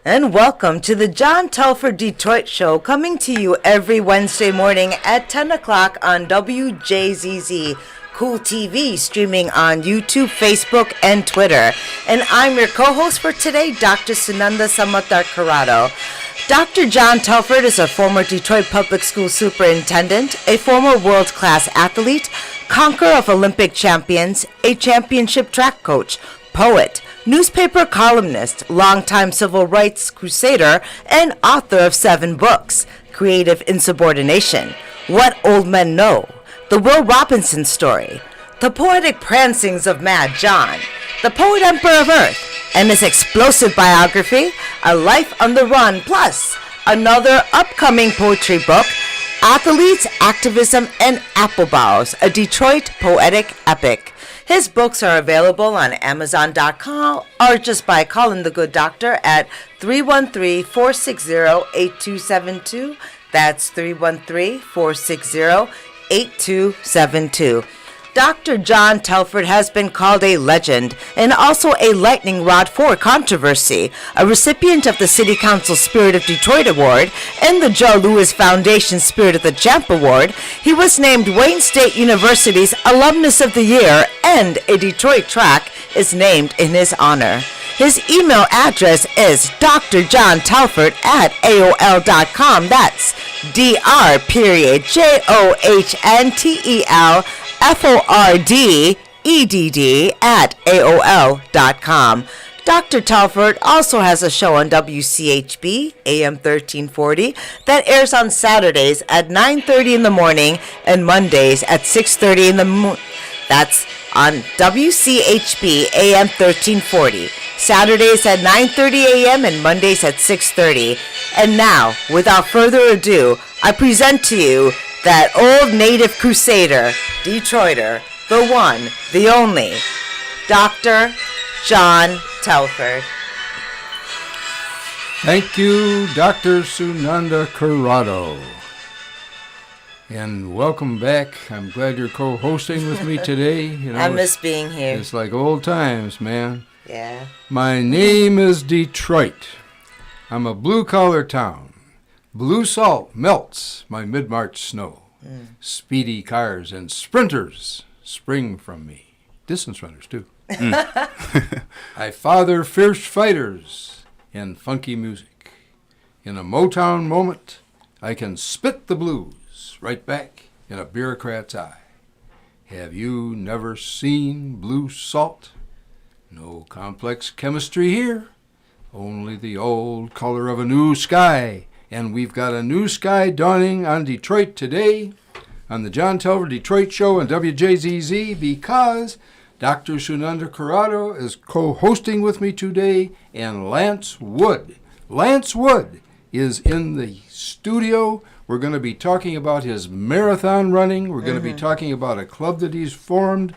And welcome to the John Telford Detroit Show, coming to you every Wednesday morning at 10 o'clock on WJZZ Cool TV, streaming on YouTube, Facebook, and Twitter. And I'm your co-host for today, Dr. Sunanda Samatar Corrado. Dr. John Telford is a former Detroit Public School superintendent, a former world-class athlete, conqueror of Olympic champions, a championship track coach, poet, newspaper columnist, longtime civil rights crusader, and author of 7 books: Creative Insubordination, What Old Men Know, The Will Robinson Story, The Poetic Prancings of Mad John, The Poet Emperor of Earth, and his explosive biography, A Life on the Run, plus another upcoming poetry book, Athletes, Activism, and Apple Boughs, a Detroit poetic epic. His books are available on Amazon.com or just by calling the good doctor at 313-460-8272. That's 313-460-8272. Dr. John Telford has been called a legend and also a lightning rod for controversy, a recipient of the City Council Spirit of Detroit Award and the Joe Louis Foundation Spirit of the Champ Award. He was named Wayne State University's Alumnus of the Year, and a Detroit track is named in his honor. His email address is drjohntelford@aol.com. That's drjohntelford@aol.com. Dr. Telford also has a show on WCHB AM 1340 that airs on Saturdays at 9:30 in the morning and Mondays at 6:30 in the morning. That's on WCHB AM 1340. Saturdays at 9:30 a.m. and Mondays at 6:30. And now, without further ado, I present to you that old native crusader, Detroiter, the one, the only, Dr. John Telford. Thank you, Dr. Sunanda Corrado. And welcome back. I'm glad you're co-hosting with me today. You know, I miss being here. It's like old times, man. Yeah. My name is Detroit. I'm a blue-collar town. Blue salt melts my mid-March snow. Speedy cars and sprinters spring from me. Distance runners, too. I father fierce fighters and funky music. In a Motown moment, I can spit the blues right back in a bureaucrat's eye. Have you never seen blue salt? No complex chemistry here, only the old color of a new sky. And we've got a new sky dawning on Detroit today on the John Telford Detroit Show on WJZZ, because Dr. Sunanda Corrado is co-hosting with me today, and Lance Wood is in the studio. We're going to be talking about his marathon running. We're going to be talking about a club that he's formed.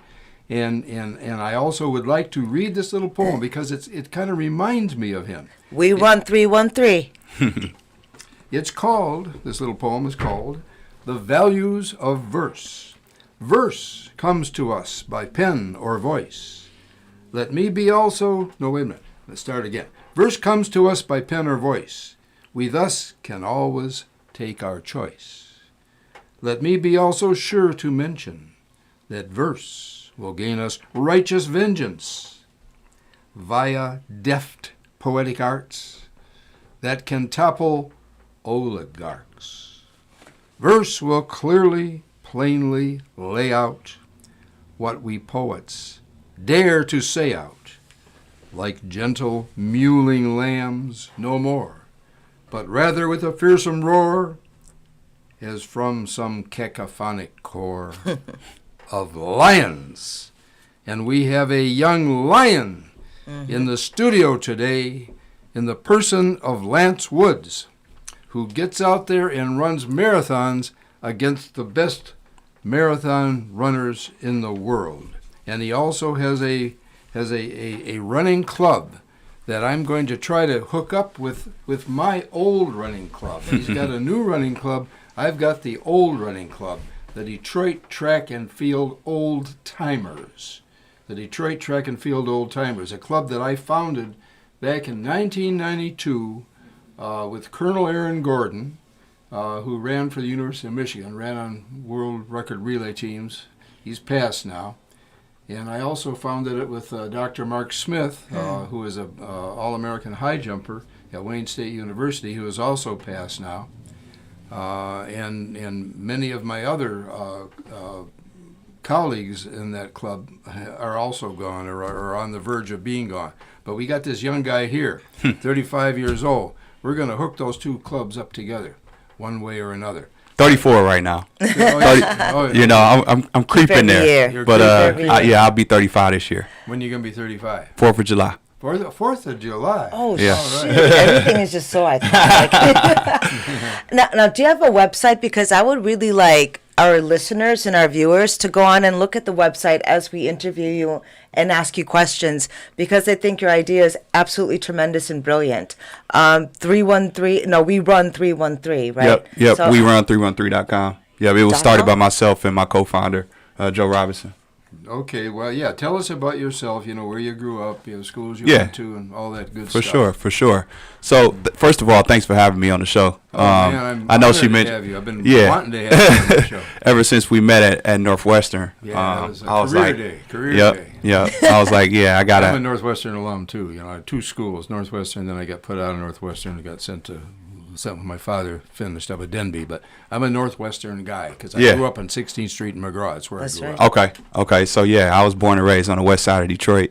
And I also would like to read this little poem because it kind of reminds me of him. We run 313. This little poem is called The Values of Verse. Verse comes to us by pen or voice. Let me be also, no, wait a minute, let's start again. Verse comes to us by pen or voice. We thus can always take our choice. Let me be also sure to mention that verse will gain us righteous vengeance via deft poetic arts that can topple oligarchs. Verse will clearly, plainly lay out what we poets dare to say out, like gentle mewling lambs no more, but rather with a fearsome roar, as from some cacophonic corps of lions. And we have a young lion in the studio today in the person of Lance Woods, who gets out there and runs marathons against the best marathon runners in the world. And he also has a running club that I'm going to try to hook up with my old running club. He's got a new running club. I've got the old running club, the Detroit Track and Field Old Timers. The Detroit Track and Field Old Timers, a club that I founded back in 1992 with Colonel Aaron Gordon, who ran for the University of Michigan, ran on world record relay teams. He's passed now. And I also founded it with Dr. Mark Smith, who is an All-American high jumper at Wayne State University, who is also passed now. And many of my other colleagues in that club are also gone or are on the verge of being gone. But we got this young guy here, 35 years old. We're going to hook those two clubs up together one way or another. 34 right now. 30, you know, I'm creeping there. But I'll be 35 this year. When are you going to be 35? 4th of July. 4th of July. Oh, yeah. Shoot. Everything is just so iconic. Now, do you have a website? Because I would really like our listeners and our viewers to go on and look at the website as we interview you and ask you questions, because I think your idea is absolutely tremendous and brilliant. 313, no, we run 313, right? Yep. So, we run 313.com. Yep, it was started by myself and my co-founder, Joe Robinson. Okay, well, yeah. Tell us about yourself. You know, where you grew up, you know, schools you went to, and all that good stuff. For sure. So, first of all, thanks for having me on the show. Man, I know she mentioned. mentioned. Have you. I've been wanting to have you on the show. Ever since we met at Northwestern. Yeah, it was I was career like, day. Career day. Yeah. I was like, yeah, I got I'm a Northwestern alum too. You know, I had two schools, Northwestern. Then I got put out of Northwestern and got sent with my father finished up at Denby, but I'm a Northwestern guy because I grew up on 16th Street in McGraw. That's where I grew up. Okay. So yeah, I was born and raised on the west side of Detroit,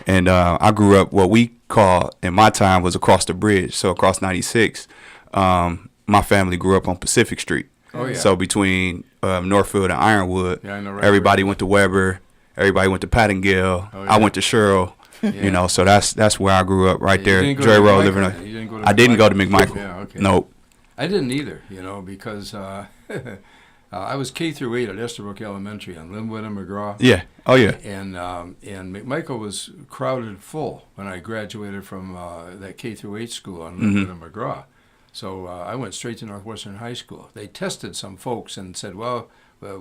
and I grew up what we call in my time was across the bridge. So across 96, my family grew up on Pacific Street. Oh yeah. So between Northfield and Ironwood, yeah, I know right everybody went to Weber, everybody went to Pattingale. Oh, yeah. I went to Sherrill. Yeah. You know, so that's where I grew up, right there. Dre Road, living. I didn't go to McMichael. Yeah, okay. Nope. I didn't either. You know, because I was K through 8 at Esterbrook Elementary on Linwood and McGraw. Yeah. Oh yeah. And McMichael was crowded full when I graduated from that K through 8 school on Linwood and McGraw. So I went straight to Northwestern High School. They tested some folks and said, well,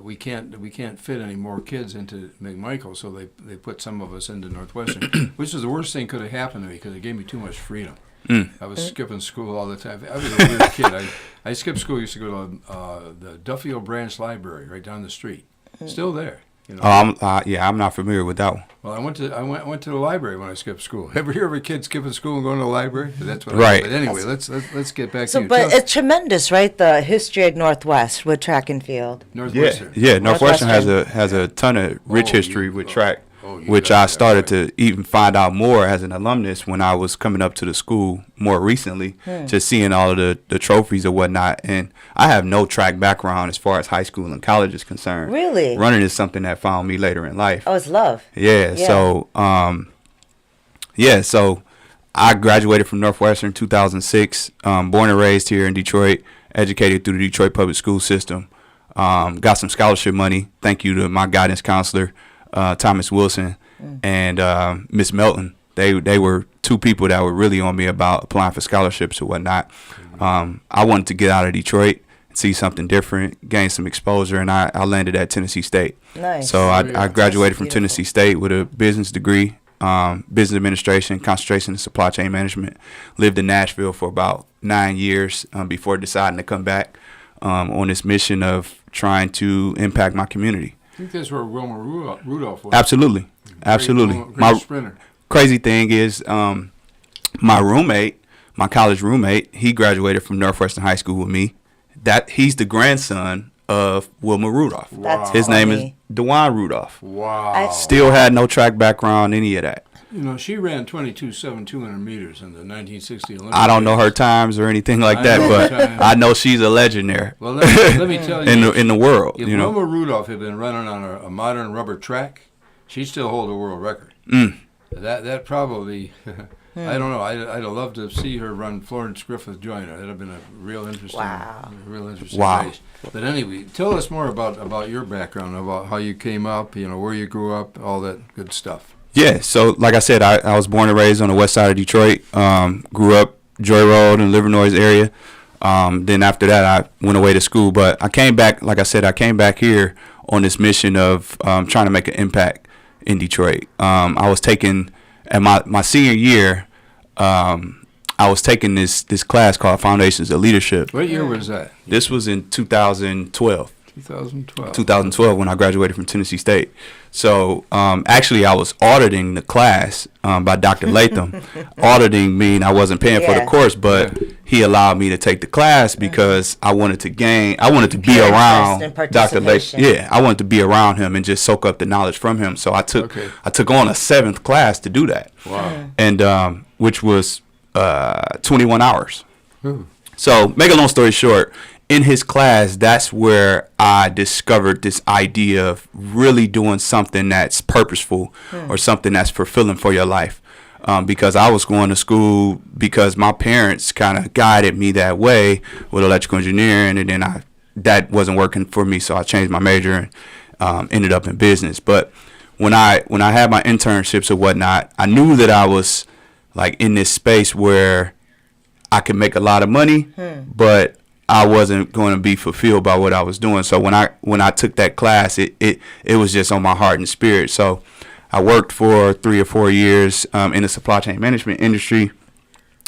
we can't fit any more kids into McMichael, so they put some of us into Northwestern, which was the worst thing could have happened to me because it gave me too much freedom. I was skipping school all the time. I was a weird kid. I skipped school. Used to go to the Duffield Branch Library right down the street. Still there. You know? I'm not familiar with that one. Well, I went to the library when I skipped school. Ever hear of a kid skipping school and going to the library? That's what right. I did. But anyway, let's get back to you. But it's tremendous, right? The history at Northwest with track and field. Northwestern. Yeah. Northwestern has a ton of rich history with track, which I started to even find out more as an alumnus when I was coming up to the school more recently, just seeing all of the trophies and whatnot. And I have no track background as far as high school and college is concerned. Really? Running is something that found me later in life. Oh, it's love. Yeah. So, so I graduated from Northwestern in 2006, born and raised here in Detroit, educated through the Detroit public school system, got some scholarship money. Thank you to my guidance counselor, Thomas Wilson, and Miss Melton. They were two people that were really on me about applying for scholarships or whatnot. I wanted to get out of Detroit, see something different, gain some exposure, and I landed at Tennessee State. Nice. So I graduated from Tennessee State with a business degree, business administration, concentration in supply chain management. Lived in Nashville for about 9 years before deciding to come back on this mission of trying to impact my community. I think that's where Wilma Rudolph was. Absolutely. Great sprinter. Crazy thing is, my college roommate, he graduated from Northwestern High School with me. He's the grandson of Wilma Rudolph. Wow. His name is DeJuan Rudolph. Wow. Still had no track background, any of that. You know, she ran 22.7 200 meters in the 1960 Olympics. I don't know her times or anything like that, but I know she's a legend there. Well, let me tell you. in the world, if Wilma Rudolph had been running on a modern rubber track, she'd still hold a world record. That probably, I don't know. I'd have loved to see her run Florence Griffith Joyner. That'd have been a real interesting race. But anyway, tell us more about your background, about how you came up, you know, where you grew up, all that good stuff. Yeah, so like I said, I was born and raised on the west side of Detroit. Grew up Joy Road and Livernois area. Then after that, I went away to school. But I came back, like I said, here on this mission of trying to make an impact in Detroit. I was taking, at my senior year, I was taking this class called Foundations of Leadership. What year was that? This was in 2012. 2012 when I graduated from Tennessee State. So actually I was auditing the class by Dr. Latham. Auditing mean I wasn't paying for the course, but he allowed me to take the class because I wanted to be around Dr. Latham. Yeah, I wanted to be around him and just soak up the knowledge from him. So I took on a 7th class to do that. Wow. And which was 21 hours. Ooh. So make a long story short, in his class, that's where I discovered this idea of really doing something that's purposeful or something that's fulfilling for your life. Because I was going to school because my parents kind of guided me that way with electrical engineering, and then that wasn't working for me, so I changed my major and ended up in business. But when I had my internships or whatnot, I knew that I was like in this space where I could make a lot of money, but I wasn't going to be fulfilled by what I was doing. So when I took that class, it was just on my heart and spirit. So I worked for 3 or 4 years in the supply chain management industry,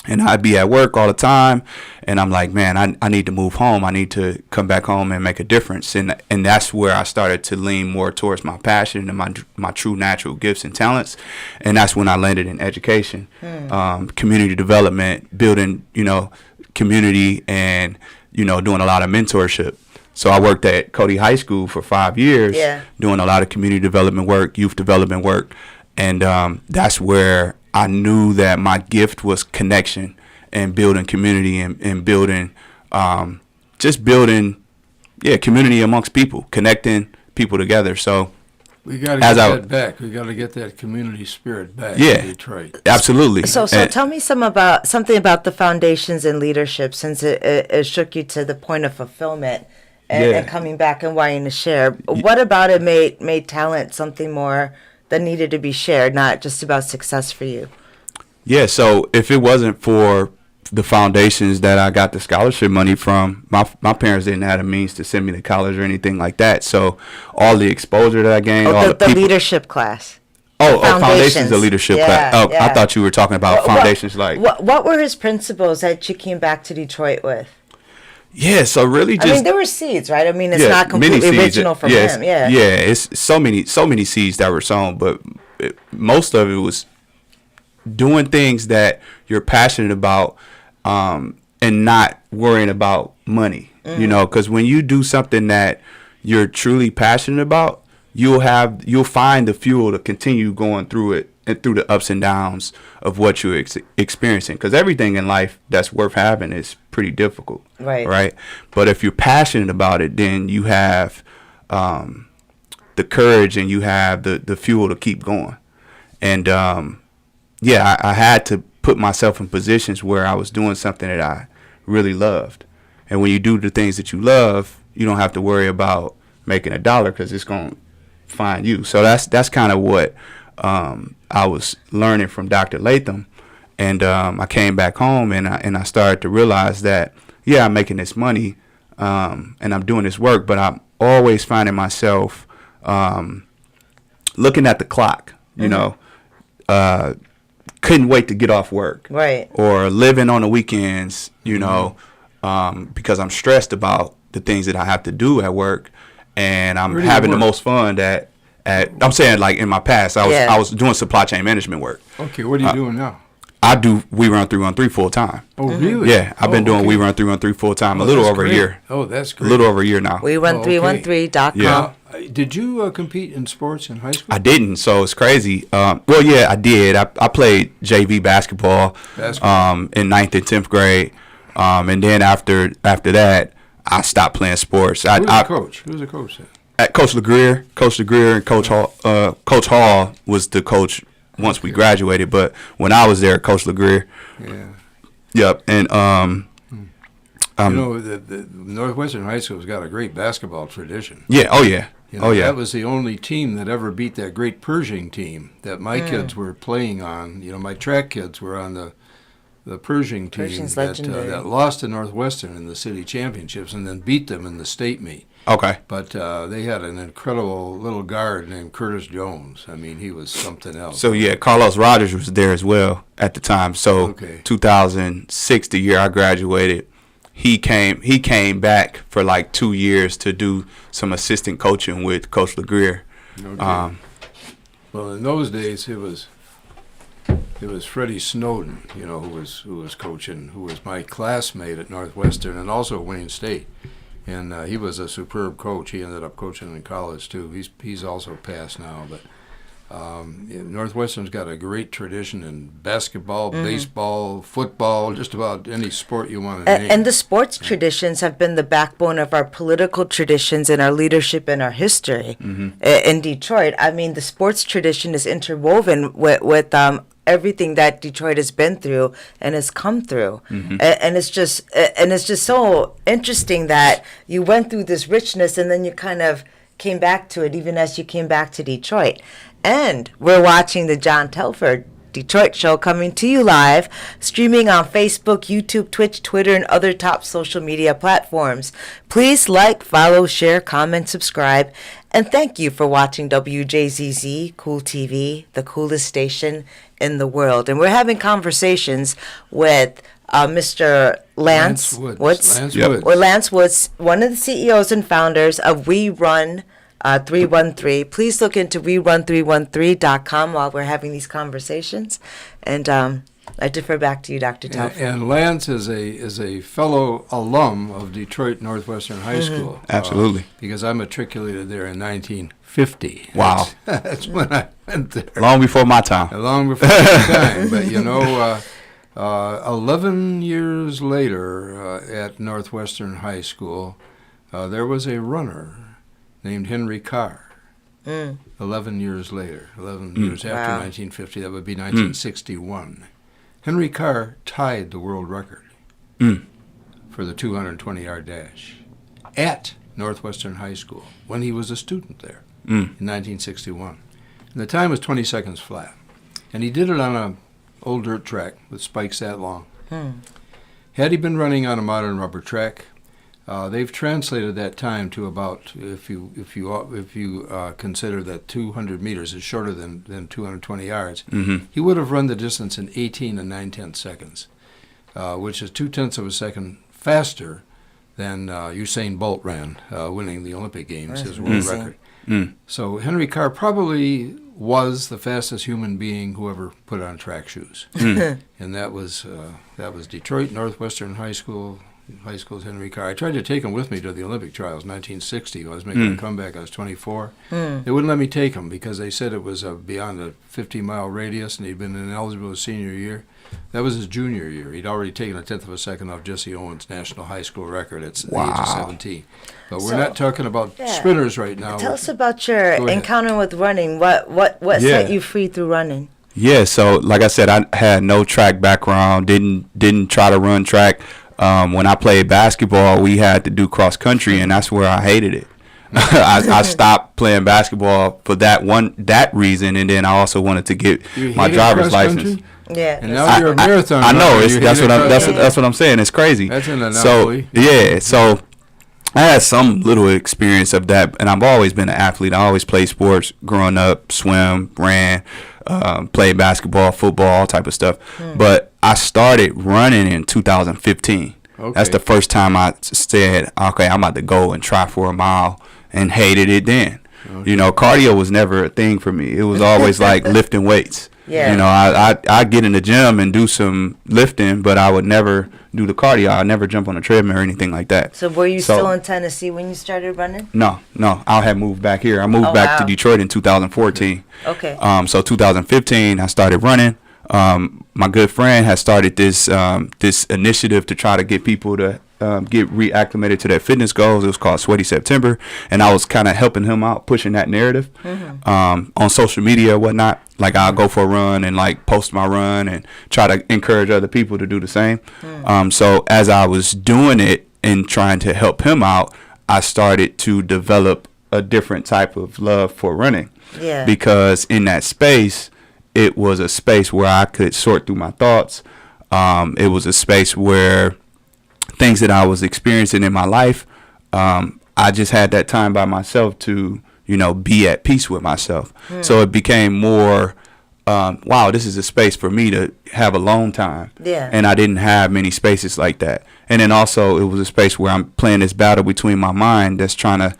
and I'd be at work all the time, and I'm like, man, I need to move home. I need to come back home and make a difference. And that's where I started to lean more towards my passion and my true natural gifts and talents. And that's when I landed in education, community development, building, community, and doing a lot of mentorship. So I worked at Cody High School for 5 years, doing a lot of community development work, youth development work. And that's where I knew that my gift was connection and building community and building, community amongst people, connecting people together. So we got to get that back. We got to get that community spirit back in Detroit. Absolutely. So tell me something about the foundations and leadership, since it shook you to the point of fulfillment and coming back and wanting to share. What about it made talent something more that needed to be shared, not just about success for you? Yeah, so if it wasn't for the foundations that I got the scholarship money from, my parents didn't have the means to send me to college or anything like that. So all the exposure that I gained, the leadership class. Foundations of leadership class. I thought you were talking about foundations. What were his principles that you came back to Detroit with? Yeah, so really just... I mean, there were seeds, right? I mean, it's not completely original from him. Yeah, it's so many seeds that were sown, but most of it was doing things that you're passionate about, and not worrying about money, because when you do something that you're truly passionate about, you'll find the fuel to continue going through it and through the ups and downs of what you're experiencing. Because everything in life that's worth having is pretty difficult, right? But if you're passionate about it, then you have the courage and you have the fuel to keep going. And I had to put myself in positions where I was doing something that I really loved. And when you do the things that you love, you don't have to worry about making a dollar because it's going to find you. So that's kind of what I was learning from Dr. Latham. And I came back home and I started to realize that, I'm making this money and I'm doing this work, but I'm always finding myself looking at the clock, couldn't wait to get off work, right? Or living on the weekends, because I'm stressed about the things that I have to do at work, and I'm having the most fun I'm saying, like, in my past, I was doing supply chain management work. Okay, what are you doing now? I do We Run 313 full time. Oh, really? Yeah, I've been doing We Run 313 full time a little over a year. Oh, that's great. A little over a year now. WeRun313.com. Yeah. Did you compete in sports in high school? I didn't, so it's crazy. I did. I played JV basketball in 9th and 10th grade, and then after that, I stopped playing sports. Who was the coach? Who was the coach then? At Coach LeGrier and Coach Hall. Coach Hall was the coach once we graduated, but when I was there, Coach LeGrier. Yeah. Yep, and the Northwestern High School's got a great basketball tradition. Yeah. Oh yeah. That was the only team that ever beat that great Pershing team that my kids were playing on. My track kids were on the the Pershing team Pershing's that legendary. lost to Northwestern in the city championships and then beat them in the state meet. Okay. But they had an incredible little guard named Curtis Jones. I mean, he was something else. So yeah, Carlos Rogers was there as well at the time. So 2006, the year I graduated, he came back for like 2 years to do some assistant coaching with Coach LeGrier. Okay. Well, in those days, it was Freddie Snowden, who was coaching, who was my classmate at Northwestern and also Wayne State. And he was a superb coach. He ended up coaching in college too. He's also passed now, but Northwestern's got a great tradition in basketball, baseball, football, just about any sport you want to name. And the sports traditions have been the backbone of our political traditions and our leadership and our history in Detroit. I mean, the sports tradition is interwoven with everything that Detroit has been through and has come through, and it's just so interesting that you went through this richness and then you kind of came back to it, even as you came back to Detroit. And we're watching the John Telford Detroit show coming to you live, streaming on Facebook, YouTube, Twitch, Twitter, and other top social media platforms. Please like, follow, share, comment, subscribe, and thank you for watching WJZZ Cool TV, the coolest station in the world. And we're having conversations with Mr. Lance Woods. Lance Woods, one of the CEOs and founders of We Run 313. Please look into werun313.com while we're having these conversations. And I defer back to you, Dr. Telford. And Lance is a fellow alum of Detroit Northwestern High School. Absolutely. Because I matriculated there in 1950. Wow. That's when I went there. Long before my time. Long before my time. But 11 years later at Northwestern High School, there was a runner named Henry Carr. 11 years later, 11 years after 1950, that would be 1961. Henry Carr tied the world record for the 220-yard dash at Northwestern High School when he was a student there in 1961. And the time was 20 seconds flat. And he did it on an old dirt track with spikes that long. Had he been running on a modern rubber track, they've translated that time to about, if you consider that 200 meters is shorter than 220 yards, he would have run the distance in 18 and 9/10 seconds, which is 0.2 of a second faster than Usain Bolt ran, winning the Olympic Games, his world record. So Henry Carr probably was the fastest human being who ever put on track shoes, and that was Detroit Northwestern High School's Henry Carr. I tried to take him with me to the Olympic trials, 1960. I was making a comeback. I was 24. They wouldn't let me take him because they said it was beyond a 50-mile radius, and he'd been ineligible his senior year. That was his junior year. He'd already taken 1/10 of a second off Jesse Owens' national high school record at the age of 17. But we're not talking about sprinters right now. Tell us about your encounter with running. What set you free through running? Yeah, so like I said, I had no track background, didn't try to run track. When I played basketball, we had to do cross country, and that's where I hated it. I stopped playing basketball for that reason, and then I also wanted to get my driver's license. Yeah, and now you're a marathon. I know runner. that's what I'm saying. It's crazy. That's an anomaly. So I had some little experience of that, and I've always been an athlete. I always played sports growing up, swim, ran, played basketball, football, all type of stuff. But I started running in 2015. Okay. That's the first time I said, okay, I'm about to go and try for a mile, and hated it then. Okay. Cardio was never a thing for me. It was always like lifting weights. Yeah. I get in the gym and do some lifting, but I would never do the cardio. I'd never jump on a treadmill or anything like that. So were you still in Tennessee when you started running? No. I had moved back here. I moved back to Detroit in 2014. Okay. So 2015, I started running. My good friend had started this initiative to try to get people to get reacclimated to their fitness goals. It was called Sweaty September, and I was kind of helping him out, pushing that narrative on social media and whatnot. Like I'll go for a run and like post my run and try to encourage other people to do the same. So as I was doing it and trying to help him out, I started to develop a different type of love for running. Yeah. Because in that space, it was a space where I could sort through my thoughts. It was a space where things that I was experiencing in my life, I just had that time by myself to, be at peace with myself. So it became more, wow, this is a space for me to have alone time. Yeah. And I didn't have many spaces like that. And then also it was a space where I'm playing this battle between my mind that's trying to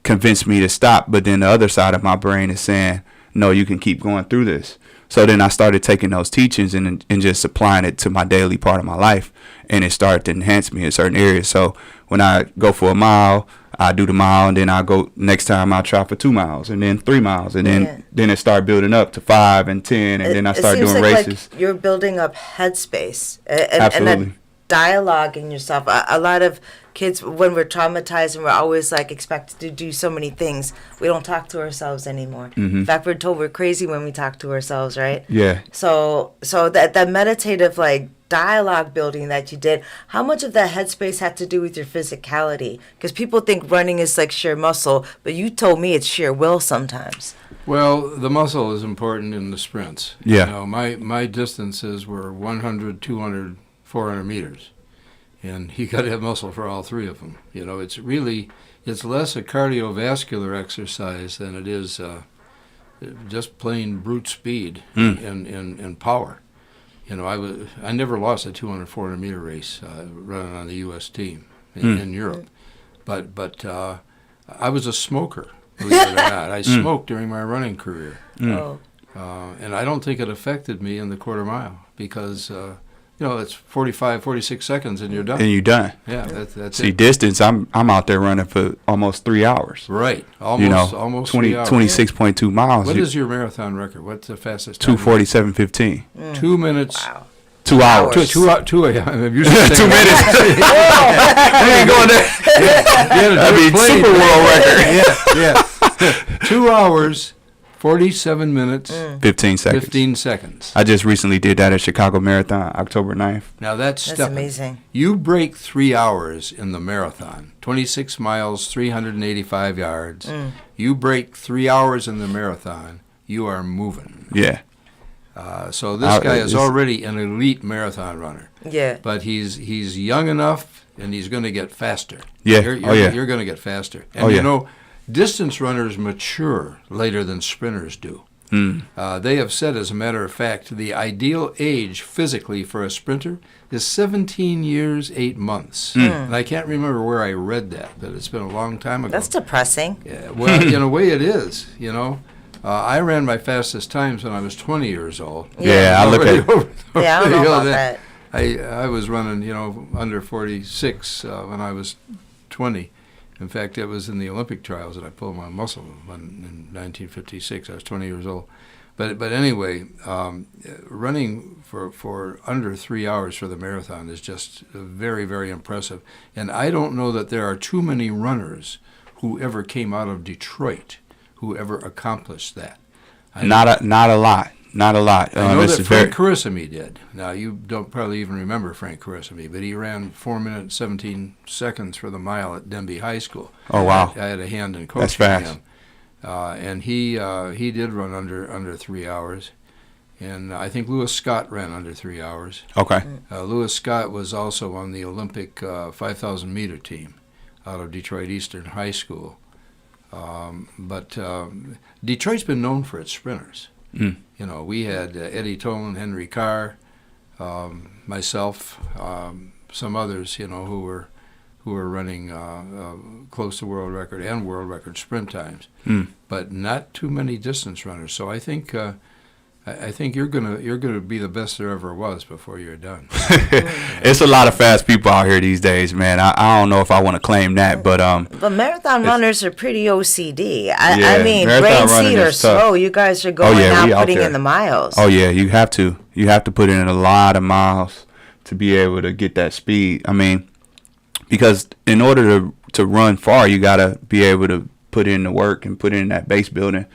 convince me to stop, but then the other side of my brain is saying, no, you can keep going through this. So then I started taking those teachings and just applying it to my daily part of my life, and it started to enhance me in certain areas. So when I go for a mile, I do the mile, and then I go next time I'll try for 2 miles, and then 3 miles, and then it started building up to 5 and 10, and then I started doing races. Like you're building up headspace Absolutely. and a dialogue in yourself. A lot of kids, when we're traumatized and we're always like expected to do so many things, we don't talk to ourselves anymore. Mm-hmm. In fact, we're told we're crazy when we talk to ourselves, right? Yeah. So that meditative like dialogue building that you did, how much of that headspace had to do with your physicality? Because people think running is like sheer muscle, but you told me it's sheer will sometimes. Well, the muscle is important in the sprints. Yeah. My distances were 100, 200, 400 meters. And you got to have muscle for all three of them. It's less a cardiovascular exercise than it is just plain brute speed and power. I never lost a 200, 400 meter race running on the U.S. team in Europe. But I was a smoker, believe it or not. I smoked during my running career. Oh. And I don't think it affected me in the quarter mile because, it's 45, 46 seconds and you're done. And you're done. Yeah, that's See, it. distance, I'm out there running for almost 3 hours. Right. Almost 3 hours. 26.2 miles. What is your marathon record? What's the fastest time? 2:47.15. 2 minutes. Wow. 2 hours. I'm usually saying 2 minutes. We ain't going there. That'd be super world record. Yeah. 2 hours, 47 minutes, 15 seconds. 15 seconds. I just recently did that at Chicago Marathon, October 9th. Now that's amazing. You break 3 hours in the marathon, 26 miles, 385 yards. You break 3 hours in the marathon, you are moving. Yeah. So this guy is already an elite marathon runner. Yeah. But he's young enough, and he's going to get faster. Yeah. You're going to get faster. And distance runners mature later than sprinters do. They have said, as a matter of fact, the ideal age physically for a sprinter is 17 years, 8 months. And I can't remember where I read that, but it's been a long time ago. That's depressing. Yeah, well, in a way it is, I ran my fastest times when I was 20 years old. Yeah, I look at it. Yeah, I don't know about that. I was running, under 46 when I was 20. In fact, it was in the Olympic trials that I pulled my muscle in 1956. I was 20 years old. But anyway, running for under 3 hours for the marathon is just very, very impressive. And I don't know that there are too many runners who ever came out of Detroit who ever accomplished that. Not a lot. Not a lot. I know that Frank Carissimi did. Now, you don't probably even remember Frank Carissimi, but he ran 4 minutes, 17 seconds for the mile at Denby High School. Oh, wow. I had a hand in coaching That's fast. him. And he did run under 3 hours. And I think Lewis Scott ran under 3 hours. Okay. Lewis Scott was also on the Olympic 5,000 meter team out of Detroit Eastern High School. But Detroit's been known for its sprinters. We had Eddie Tolan, Henry Carr, myself, some others, who were running close to world record and world record sprint times, but not too many distance runners. So I think you're gonna be the best there ever was before you're done. It's a lot of fast people out here these days, man. I don't know if I want to claim that, but marathon runners are pretty OCD. Yeah, I mean, marathon brain running seed or is tough. slow. You guys are going out putting in the miles. Oh yeah, you have to. You have to put in a lot of miles to be able to get that speed. I mean, because in order to run far, you gotta be able to put in the work and put in that base building.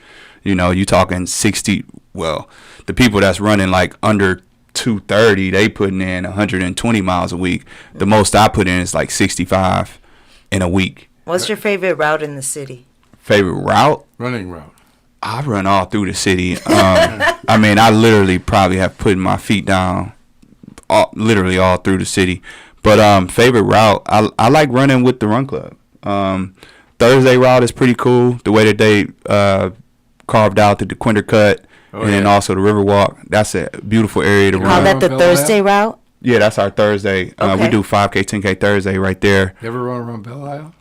You talking 60. Well, the people that's running like under 230, they putting in 120 miles a week. The most I put in is like 65 in a week. What's your favorite route in the city? Favorite route? Running route. I run all through the city. I mean, I literally probably have put my feet down literally all through the city. But favorite route, I like running with the run club. Thursday route is pretty cool. The way that they carved out the DeQuinder Cut and then also the Riverwalk. That's a beautiful area to Call run. that the Thursday route? Yeah, that's our Thursday. Okay. We do 5K, 10K Thursday right there. You ever run around Belle Isle?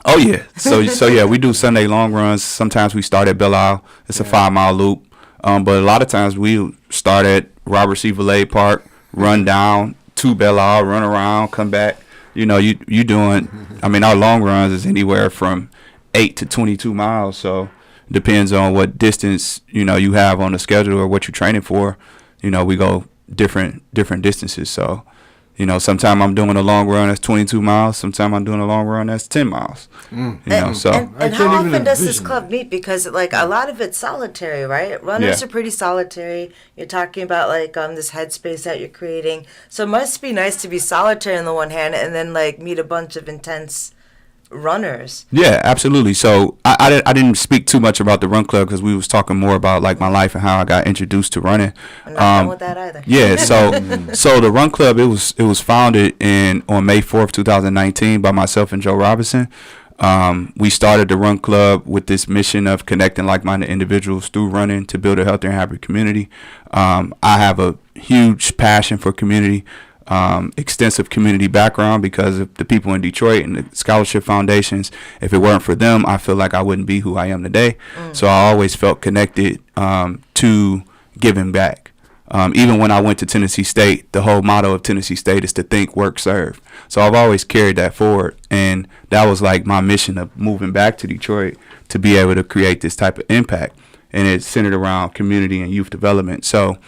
Oh yeah. So yeah, we do Sunday long runs. Sometimes we start at Belle Isle. It's a 5-mile loop. But a lot of times we start at Robert C. Valet Park, run down to Belle Isle, run around, come back. You know, you doing. I mean, our long runs is anywhere from 8 to 22 miles. So depends on what distance you have on the schedule or what you're training for. We go different distances. So sometimes I'm doing a long run that's 22 miles. Sometimes I'm doing a long run that's 10 miles. And how often does this club meet? Because like a lot of it's solitary, right? Runners are pretty solitary. You're talking about like this headspace that you're creating. So it must be nice to be solitary on the one hand and then like meet a bunch of intense runners. Yeah, absolutely. So I didn't speak too much about the run club because we was talking more about like my life and how I got introduced to running. I'm not done with that either. Yeah, so the run club it was founded on May 4th, 2019 by myself and Joe Robinson. We started the run club with this mission of connecting like-minded individuals through running to build a healthier and happier community. I have a huge passion for community. Extensive community background because of the people in Detroit and the scholarship foundations. If it weren't for them, I feel like I wouldn't be who I am today. So I always felt connected to giving back. Even when I went to Tennessee State, the whole motto of Tennessee State is to think, work, serve. So I've always carried that forward. And that was like my mission of moving back to Detroit to be able to create this type of impact. And it's centered around community and youth development. So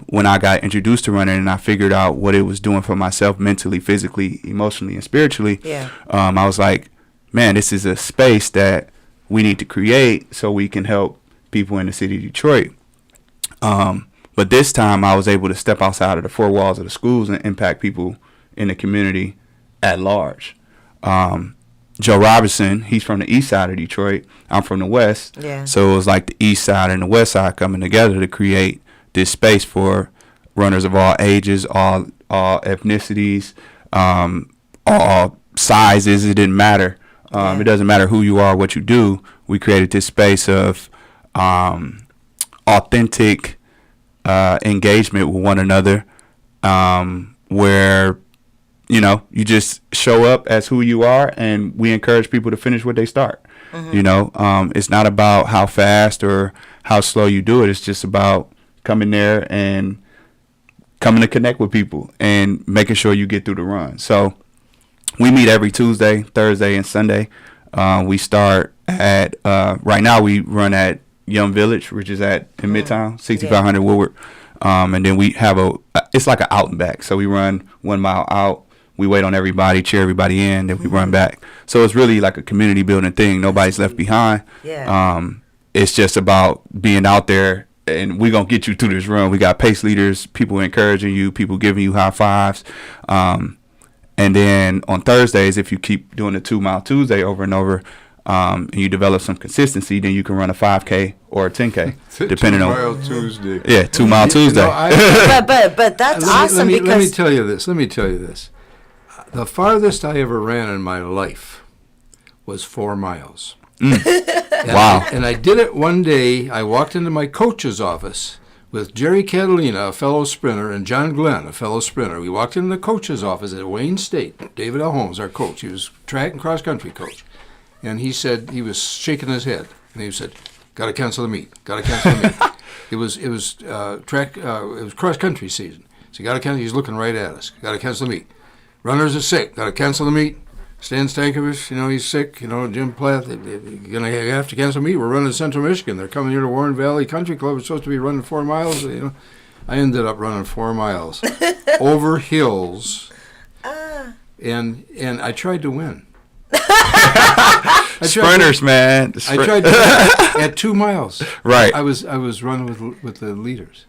when I got introduced to running and I figured out what it was doing for myself mentally, physically, emotionally, and spiritually, I was like, man, this is a space that we need to create so we can help people in the city of Detroit. But this time I was able to step outside of the four walls of the schools and impact people in the community at large. Joe Robinson, he's from the east side of Detroit. I'm from the west. Yeah. So it was like the east side and the west side coming together to create this space for runners of all ages, all ethnicities, all sizes. It didn't matter. It doesn't matter who you are, what you do. We created this space of authentic engagement with one another, where you just show up as who you are, and we encourage people to finish what they start. It's not about how fast or how slow you do it. It's just about coming there and coming to connect with people and making sure you get through the run. So we meet every Tuesday, Thursday, and Sunday. We start at right now we run at Young Village, which is in Midtown, 6500 Woodward. And then we have it's like an out and back. So we run 1 mile out. We wait on everybody, cheer everybody in, then we run back. So it's really like a community building thing. Nobody's left behind. It's just about being out there. And we're going to get you through this run. We got pace leaders, people encouraging you, people giving you high fives. And then on Thursdays, if you keep doing the 2 Mile Tuesday over and over, and you develop some consistency, then you can run a 5K or a 10K, depending on 2 Mile Tuesday. Yeah, 2 Mile Tuesday. But that's awesome because let me tell you this. The farthest I ever ran in my life was 4 miles. Wow. And I did it one day. I walked into my coach's office with Jerry Catalina, a fellow sprinter, and John Glenn, a fellow sprinter. We walked into the coach's office at Wayne State. David L. Holmes, our coach. He was track and cross-country coach. And he said, he was shaking his head. And he said, got to cancel the meet. Got to cancel the meet. It was cross-country season. So got to cancel. He's looking right at us. Got to cancel the meet. Runners are sick. Got to cancel the meet. Stan Stankovic, he's sick. Jim Plath, you're going to have to cancel me. We're running Central Michigan. They're coming here to Warren Valley Country Club. We're supposed to be running 4 miles. I ended up running 4 miles over hills, and I tried to win. Sprinters, man. I tried to win at 2 miles. Right. I was running with the leaders.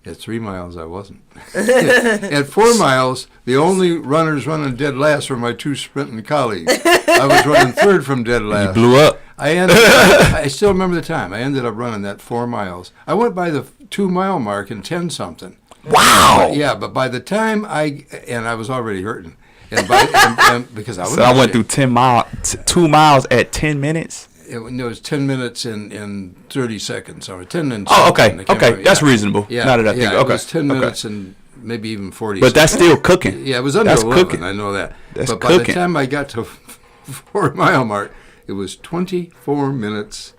At 3 miles, I wasn't. At 4 miles, the only runners running dead last were my 2 sprinting colleagues. I was running third from dead last. You blew up. I still remember the time. I ended up running that 4 miles. I went by the 2 mile mark in 10-something. Wow. But by the time I was already hurting, and because I was. So I went through 2 miles at 10 minutes. It was 10 minutes in 30 seconds, or 10 minutes. Oh, okay, that's reasonable. Yeah, now that I think, it okay, was 10 minutes and maybe even 40. But that's still cooking. Yeah, it was under that's 11. Cooking. I know that. That's but cooking. By the time I got to 4 mile mark, it was 24 minutes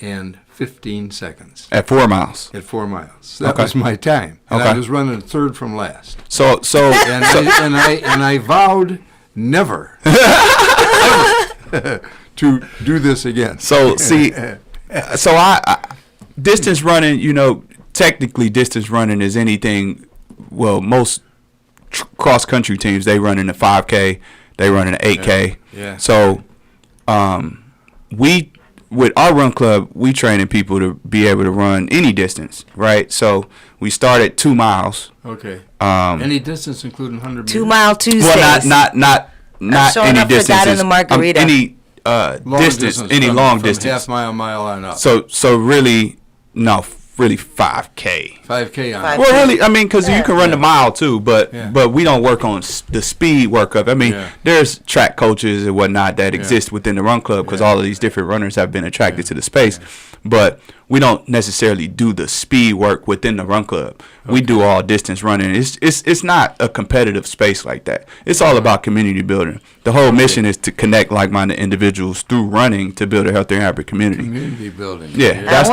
and 15 seconds. At 4 miles. At 4 miles. That was my time. And I was running third from last. So and I vowed never to do this again. So see, I distance running, technically distance running is anything. Well, most cross country teams, they run in the 5K, they run in the 8K. Yeah. So we, with our run club, we training people to be able to run any distance, right? So we start at 2 miles. Okay. Any distance, including 100 meters? 2 Mile Tuesdays. Well, not showing any up for distances. that in the margarita. Any distance, any long from distance. Half mile on up. So really 5K. 5K on. 5K. Well, really, I mean, because you can run the mile too, but we don't work on the speed work of it. I mean, there's track coaches and whatnot that exist within the run club because all of these different runners have been attracted to the space, but we don't necessarily do the speed work within the run club. We do all distance running. It's not a competitive space like that. It's all about community building. The whole mission is to connect like-minded individuals through running to build a healthier, happy community. Community building. Yeah,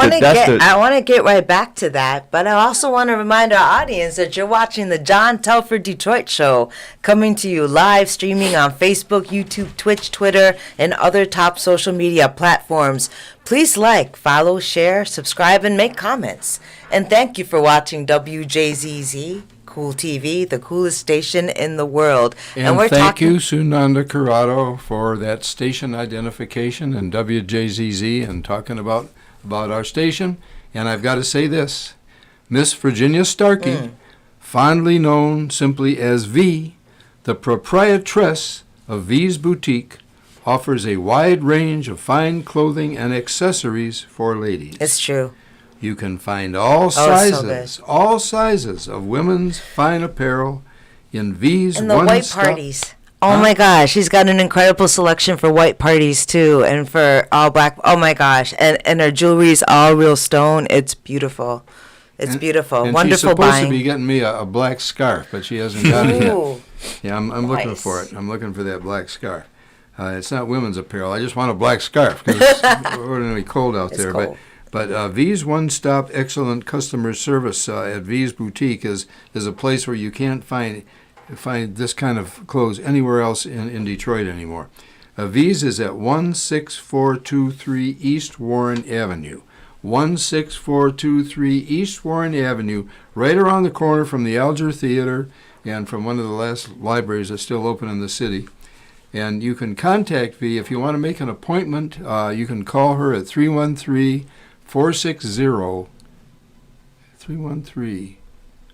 I want to get right back to that, but I also want to remind our audience that you're watching the John Telford Detroit Show, coming to you live streaming on Facebook, YouTube, Twitch, Twitter, and other top social media platforms. Please like, follow, share, subscribe, and make comments. And thank you for watching WJZZ Cool TV, the coolest station in the world. And we're thank you, Sunanda Corrado, for that station identification and WJZZ and talking about our station. And I've got to say this, Miss Virginia Starkey, fondly known simply as V, the proprietress of V's Boutique, offers a wide range of fine clothing and accessories for ladies. It's true. You can find all sizes of women's fine apparel in V's and the white parties. Oh my gosh, she's got an incredible selection for white parties too, and for all black. Oh my gosh, and her jewelry is all real stone. It's beautiful. It's beautiful. And wonderful she's supposed buying. to be getting me a black scarf, but she hasn't got it yet. Yeah, I'm looking for it. I'm looking for that black scarf. It's not women's apparel. I just want a black scarf because it's ordinarily cold out there. Cold. But V's one-stop excellent customer service at V's Boutique is a place where you can't find this kind of clothes anywhere else in Detroit anymore. V's is at 16423 East Warren Avenue. 16423 East Warren Avenue, right around the corner from the Alger Theater and from one of the last libraries that's still open in the city. And you can contact V if you want to make an appointment. You can call her at 313-460-313.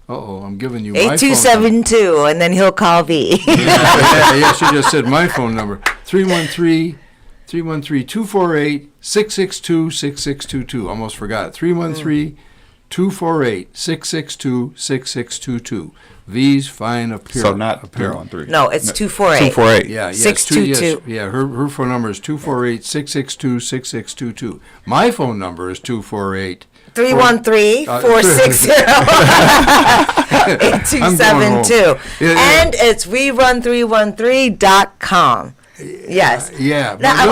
I'm giving you my phone number. 8272, and then he'll call V. Yeah, she just said my phone number. 313-248-662-6622. Almost forgot it. 313-248-662-6622. V's Fine Apparel. So not apparel. No, it's 248. 248. Yeah, 622. Her phone number is 248-662-6622. My phone number is 248. 313-460-8272. And it's werun313.com. Yes. Yeah. I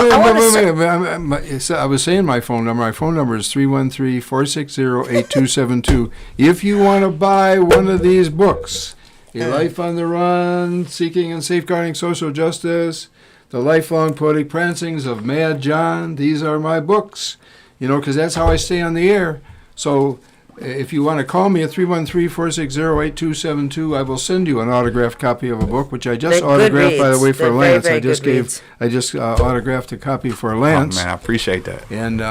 was saying my phone number. My phone number is 313-460-8272. If you want to buy one of these books, A Life on the Run, Seeking and Safeguarding Social Justice, The Lifelong Poetic Prancings of Mad John, these are my books, because that's how I stay on the air. So if you want to call me at 313-460-8272, I will send you an autographed copy of a book, which I just autographed, by the way, for Lance. I just autographed a copy for Lance. Oh, man, I appreciate that. And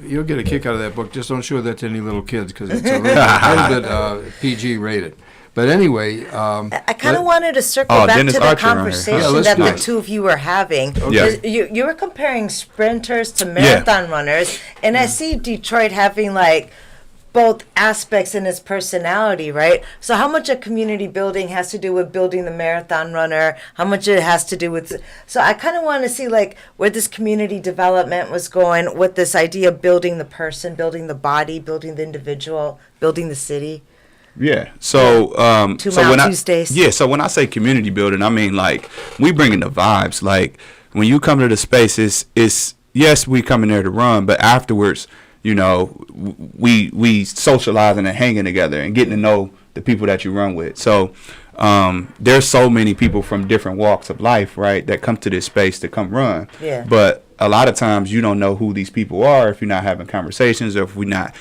you'll get a kick out of that book. Just don't show that to any little kids because it's a little bit PG rated. But anyway, I kind of wanted to circle back to the conversation that the two of you were having. Okay. You were comparing sprinters to marathon runners, and I see Detroit having both aspects in his personality, right? So how much of community building has to do with building the marathon runner? How much it has to do with... So I kind of want to see like where this community development was going with this idea of building the person, building the body, building the individual, building the city. Yeah. So, Two so Mile when Tuesdays. so when I say community building, I mean like we bringing the vibes. Like when you come to the space, it's yes, we come in there to run, but afterwards, you know, we socializing and hanging together and getting to know the people that you run with. So, there's so many people from different walks of life, right, that come to this space to come run. Yeah. But a lot of times you don't know who these people are if you're not having conversations or if we're not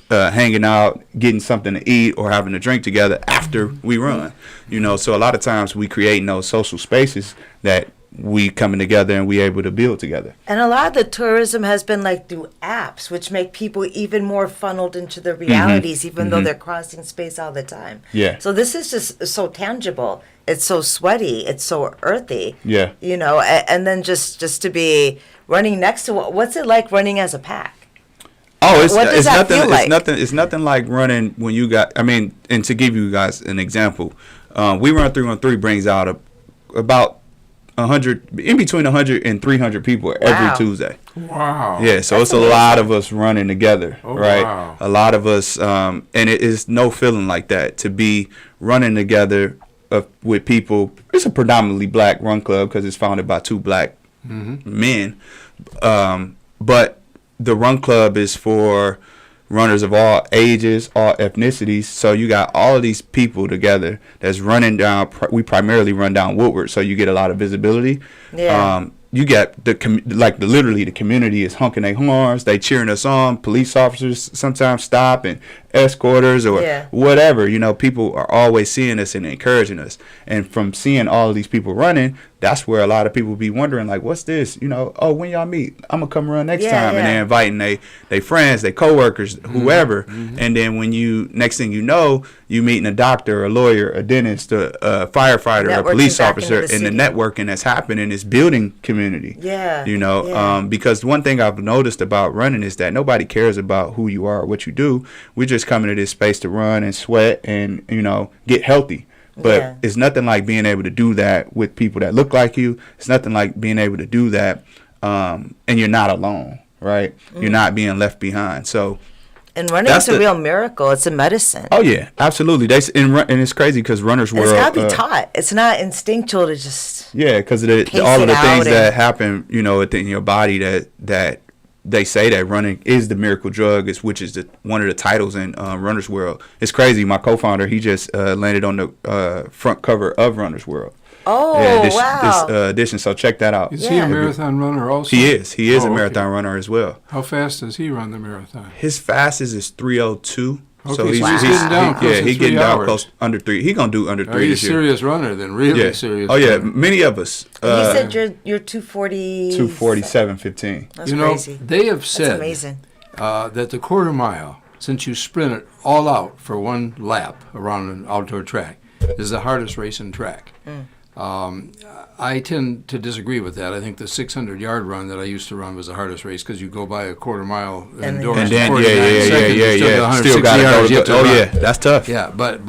hanging out, getting something to eat or having a drink together after we run. You know, so a lot of times we creating those social spaces that we coming together and we able to build together. And a lot of the tourism has been like through apps, which make people even more funneled into their realities, even though they're crossing space all the time. Yeah. So this is just so tangible. It's so sweaty. It's so earthy. Yeah. You know, and then just to be running next to what's it like running as a pack? Oh, What does it's that nothing. feel like? It's nothing like running when you got. I mean, and to give you guys an example, we run 3-on-3 brings out about 100, in between 100 and 300 people every Tuesday. Wow. Yeah, so That's it's amazing. a lot of us running together, right? Wow. A lot of us, and it is no feeling like that to be running together with people. It's a predominantly black run club because it's founded by 2 black men, but the run club is for runners of all ages, all ethnicities. So you got all of these people together that's running down. We primarily run down Woodward, so you get a lot of visibility. Yeah. You get literally the community is honking their horns, they cheering us on. Police officers sometimes stop and escort us or whatever. You know, people are always seeing us and encouraging us. And from seeing all of these people running, that's where a lot of people be wondering, like, what's this? You know, oh, when y'all meet, I'm gonna come run next time. And they're inviting they friends, they coworkers, whoever. And then when next thing you know, you meeting a doctor, a lawyer, a dentist, a firefighter, a police officer, and the networking that's happening is building community. Yeah. You know, because one thing I've noticed about running is that nobody cares about who you are or what you do. We're just coming to this space to run and sweat and, you know, get healthy. But it's nothing like being able to do that with people that look like you. It's nothing like being able to do that and you're not alone, right? You're not being left behind. So, and running is a real miracle. It's a medicine. Oh yeah, absolutely. And it's crazy because Runner's World. It's gotta be taught. It's not instinctual to just. Yeah, because all of the things that happen, you know, in your body that they say that running is the miracle drug, which is one of the titles in Runner's World. It's crazy. My co-founder, he just landed on the front cover of Runner's World. Oh, wow. This edition, so check that out. Is he a marathon runner also? He is. He is a marathon runner as well. How fast does he run the marathon? His fastest is 3:02. Okay, so he's getting down close to 3 getting down hours. close under 3. He gonna do under 3 He's this year. a serious runner then, really serious. Oh yeah, runner. many of us. You said you're 240. 2:47:15. That's you know, crazy. they have said amazing. That the quarter mile, since you sprint it all out for one lap around an outdoor track, is the hardest race in track. I tend to disagree with that. I think the 600-yard run that I used to run was the hardest race because you go by a quarter mile indoors. And then, 49 seconds, Still got to go. Oh, yeah, that's tough. Yeah, but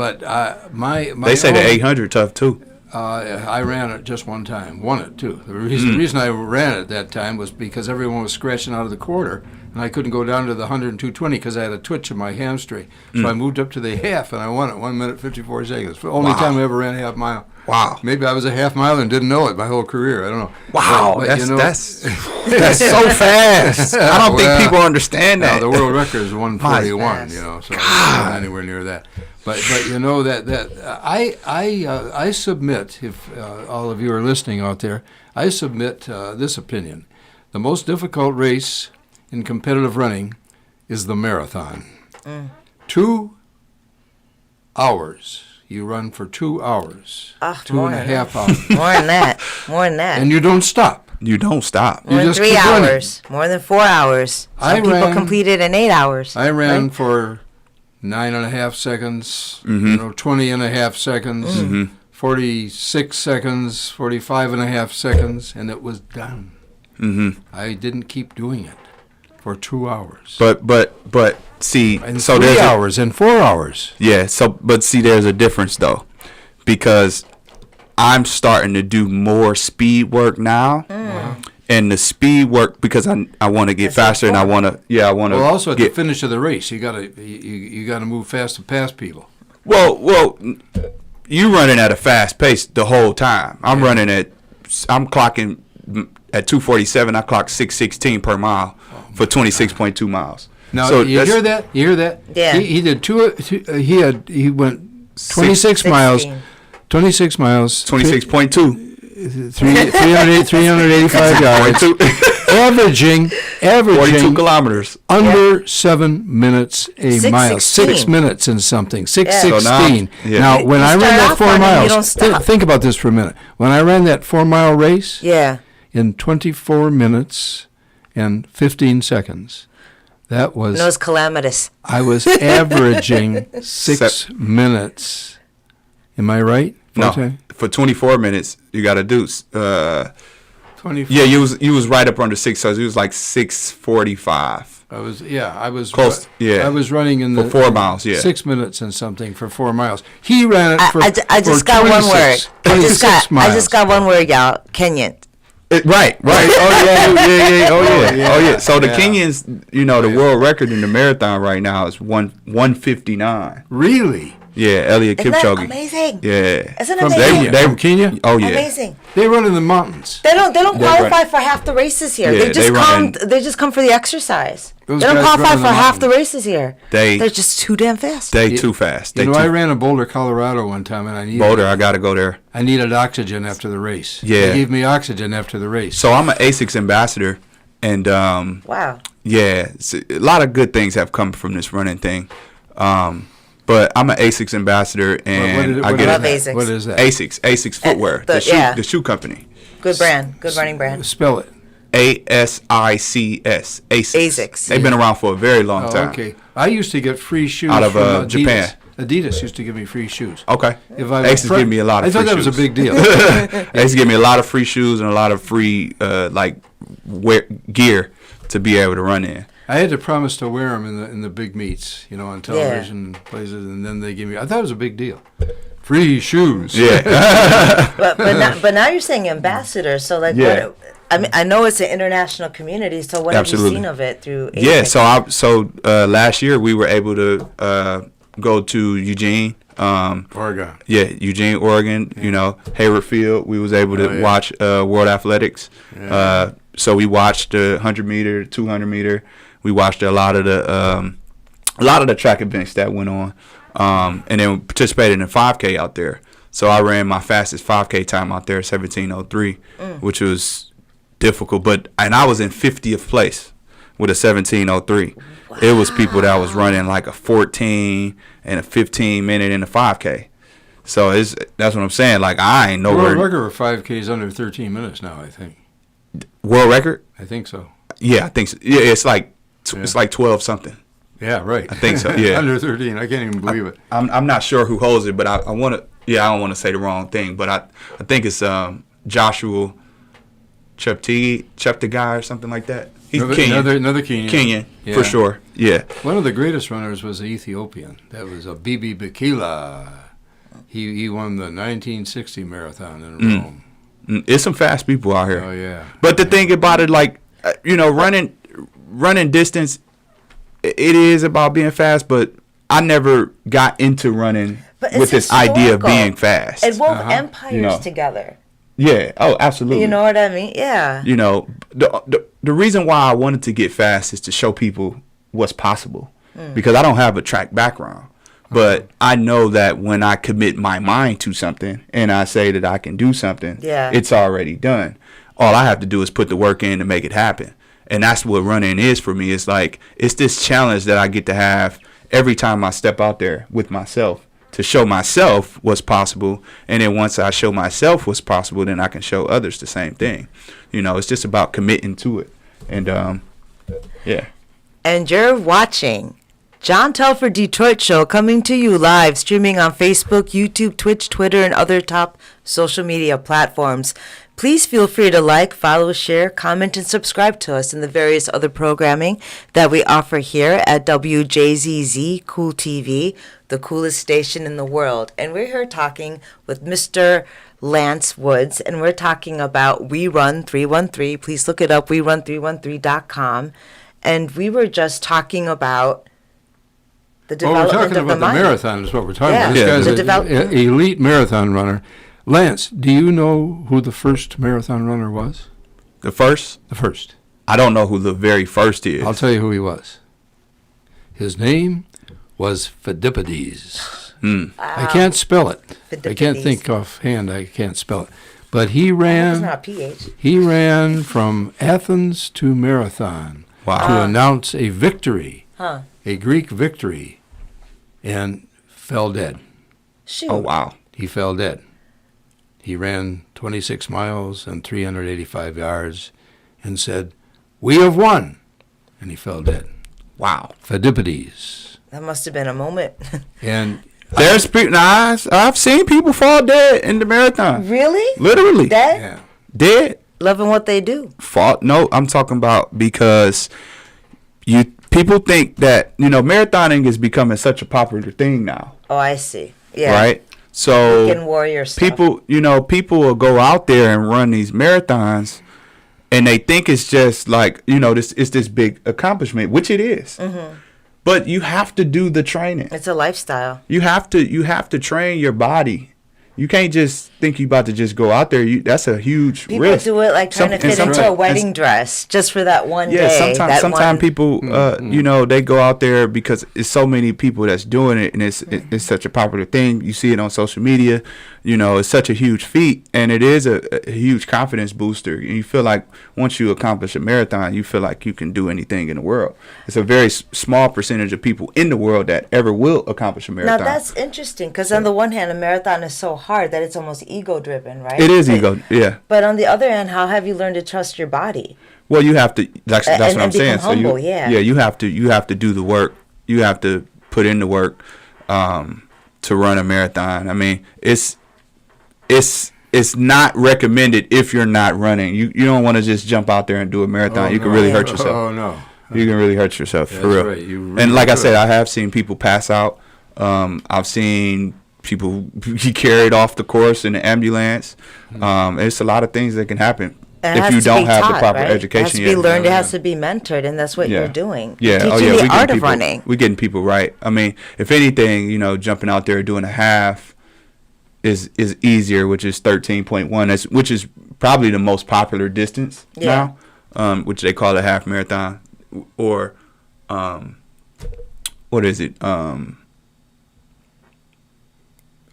my they say the 800 tough, too. I ran it just one time, won it, too. The reason I ran it that time was because everyone was scratching out of the quarter, and I couldn't go down to the 100 and 220 because I had a twitch in my hamstring. So I moved up to the half, and I won it 1 minute, 54 seconds. The only time I ever ran a half mile. Wow. Maybe I was a half mile and didn't know it my whole career. I don't know. Wow. But, that's, you know, that's so fast. I don't think people understand that. No, the world record is 141, you know, so I'm not anywhere near that. But you know that I submit, if all of you are listening out there, I submit this opinion. The most difficult race in competitive running is the marathon. 2 hours. You run for 2 hours. 2.5 hours. More than that. More than that. And you don't stop. You don't stop. More than 3 hours. More than 4 hours. Some people completed in 8 hours. I ran for 9.5 seconds, 20.5 seconds, 46 seconds, 45.5 seconds, and it was done. I didn't keep doing it for 2 hours. But see, In so 3 there's hours and 4 hours. yeah. So, but see, there's a difference though, because I'm starting to do more speed work now, and the speed work because I want to get faster and I want to Well, also at the finish of the race, you gotta move fast to pass people. Well, you running at a fast pace the whole time. I'm clocking at 2:47. I clock 6:16 per mile for 26.2 miles. Now So you hear that? You hear that? Yeah. He did he went 26 miles. 16. 26 miles. 26.2. 385 yards. averaging 42 kilometers. under 7 minutes a mile. 6:16. 6 minutes and something. Yeah. 6:16. So now- Now, when You I ran start that off 4 running, you miles, don't stop. think about this for a minute. When I ran that 4 mile race Yeah. in 24 minutes and 15 seconds, that was And it was calamitous. I was averaging 6 minutes. Am I right? No, Forte? for 24 minutes you got to do. 24. Yeah, you was right up under 6. So it was like 6:45. I was Close, yeah. I was running in For the 4 miles, yeah. 6 minutes and something for 4 miles. He ran it for I just for got one word. 26 miles. I just got one word, y'all. Kenyan. Right. Oh yeah. Oh yeah. So the Yeah. Kenyans, the world record in the marathon right now is 1:59. Really? Yeah, Elliot Isn't that Kipchoge. amazing? Yeah. Isn't it From amazing? Kenya? From Kenya? Oh yeah. Amazing. They run in the mountains. They don't qualify right. for half the races here. Yeah, they just they come. run- They just come for the exercise. Those They don't guys qualify run in for the half the mountains. races here. They- They're just too damn fast. They too fast. They I too ran in Boulder, Colorado one time, and Boulder. I gotta go there. I needed oxygen after the race. Yeah. They gave me oxygen after the race. So I'm an ASICS ambassador, and Wow. yeah, a lot of good things have come from this running thing. But I'm an ASICS ambassador, and I what get love it. ASICS. What is that? ASICS footwear, yeah. the shoe company. Good brand. Good running brand. Spell it. ASICS. ASICS. They've been around for a very long Oh, time. okay. I used to get free shoes Out of, from Adidas. Japan. Adidas used to give me free shoes. Okay. If I ASICS give me a lot of I thought free that was a shoes. big deal. ASICS give me a lot of free shoes and a lot of free gear to be able to run in. I had to promise to wear them in the big meets, on television places, and then they gave me. I thought it was a big deal. Free shoes. Yeah. But now you're saying ambassador. So like, Yeah. what? I mean, I know it's an international community. So what have you Absolutely. seen of it through? Yeah. ASICS? So last year we were able to go to Eugene. Oregon. Yeah, Eugene, Oregon. Hayward Field. We was able to watch World Athletics. Yeah. So we watched the 100 meter, 200 meter. We watched a lot of the track events that went on, and then participated in a 5K out there. So I ran my fastest 5K time out there, 17:03, which was difficult. And I was in 50th place with a 17:03. Wow. It was people that was running like a 14 and a 15 minute in a 5K. So that's what I'm saying. Like I ain't nowhere. World record for 5K is under 13 minutes now, I think. World record? I think so. Yeah, I think so. Yeah, it's like 12 something. Yeah, right. I think so. Yeah, under 13. I can't even believe it. I'm not sure who holds it, but I want to. Yeah, I don't want to say the wrong thing, but I think it's Joshua Cheptegei or something like that. He's Kenyan. Another Kenyan. Kenyan, Yeah. for sure. Yeah. One of the greatest runners was the Ethiopian. That was a Bibi Bikila. He won the 1960 marathon in Rome. It's some fast people out here. Oh yeah. But the thing about it, like running distance, it is about being fast. But I never got into running But it's with this idea of historical. being fast. It wove empires together. Yeah. Oh, absolutely. You know what I mean? Yeah. The reason why I wanted to get fast is to show people what's possible, because I don't have a track background. But I know that when I commit my mind to something and I say that I can do something, it's already done. All I have to do is put the work in to make it happen. And that's what running is for me. It's like, it's this challenge that I get to have every time I step out there with myself to show myself what's possible. And then once I show myself what's possible, then I can show others the same thing. It's just about committing to it. And, yeah. And you're watching John Telford Detroit Show, coming to you live, streaming on Facebook, YouTube, Twitch, Twitter, and other top social media platforms. Please feel free to like, follow, share, comment, and subscribe to us in the various other programming that we offer here at WJZZ Cool TV, the coolest station in the world. And we're here talking with Mr. Lance Woods, and we're talking about We Run 313. Please look it up, werun313.com. And we were just talking about the development we're talking of the about the mind. marathon is what we're talking Yeah. about. This Yeah. guy's The an elite marathon runner. Lance, do you know who the first marathon runner was? The first? The first. I don't know who the very first is. I'll tell you who he was. His name was Phidippides. I can't spell it. I can't think offhand. I can't spell it. But he It's ran. not a PH. He ran from Athens to Marathon to announce a victory, a Greek victory, and fell dead. Shoot. Oh, wow. He fell dead. He ran 26 miles and 385 yards and said, "We have won." And he fell dead. Wow. Phidippides. That must have been a moment. And There's people. Now, I've seen people fall dead in the marathon. Really? Literally. Dead? yeah. Dead. Loving what they do. Fall. No, I'm talking about because people think that, marathoning is becoming such a popular thing now. Oh, I see. Yeah. Right? So Weekend warrior stuff. people will go out there and run these marathons, and they think it's just like, this big accomplishment, which it is. Mm-hmm. But you have to do the training. It's a lifestyle. You have to train your body. You can't just think you about to just go out there. That's a huge People risk. do it like trying to fit into a wedding dress just for that one Yeah, day. sometimes people, they go out there because it's so many people that's doing it, and it's such a popular thing. You see it on social media. It's such a huge feat, and it is a huge confidence booster. And you feel like once you accomplish a marathon, you feel like you can do anything in the world. It's a very small percentage of people in the world that ever will accomplish a marathon. Now, that's interesting because on the one hand, a marathon is so hard that it's almost ego-driven, right? It is ego, yeah. But on the other hand, how have you learned to trust your body? Well, you have to. That's what I'm saying. become humble, you have to do the work. You have to put in the work to run a marathon. I mean, it's not recommended if you're not running. You don't want to just jump out there and do a marathon. You can really hurt yourself. Oh, no. You can really hurt yourself, for real. Right. You really And like I could. said, I have seen people pass out. I've seen people be carried off the course in the ambulance. It's a lot of things that can happen And it if has you to don't be have taught, the proper right? education. It has to be learned. Yeah. It has to be mentored, and that's what you're doing. Yeah, Teaching the art of running. We're getting people right. I mean, if anything, jumping out there doing a half is easier, which is 13.1. Which is probably the most popular distance now, which they call a half marathon, or what is it?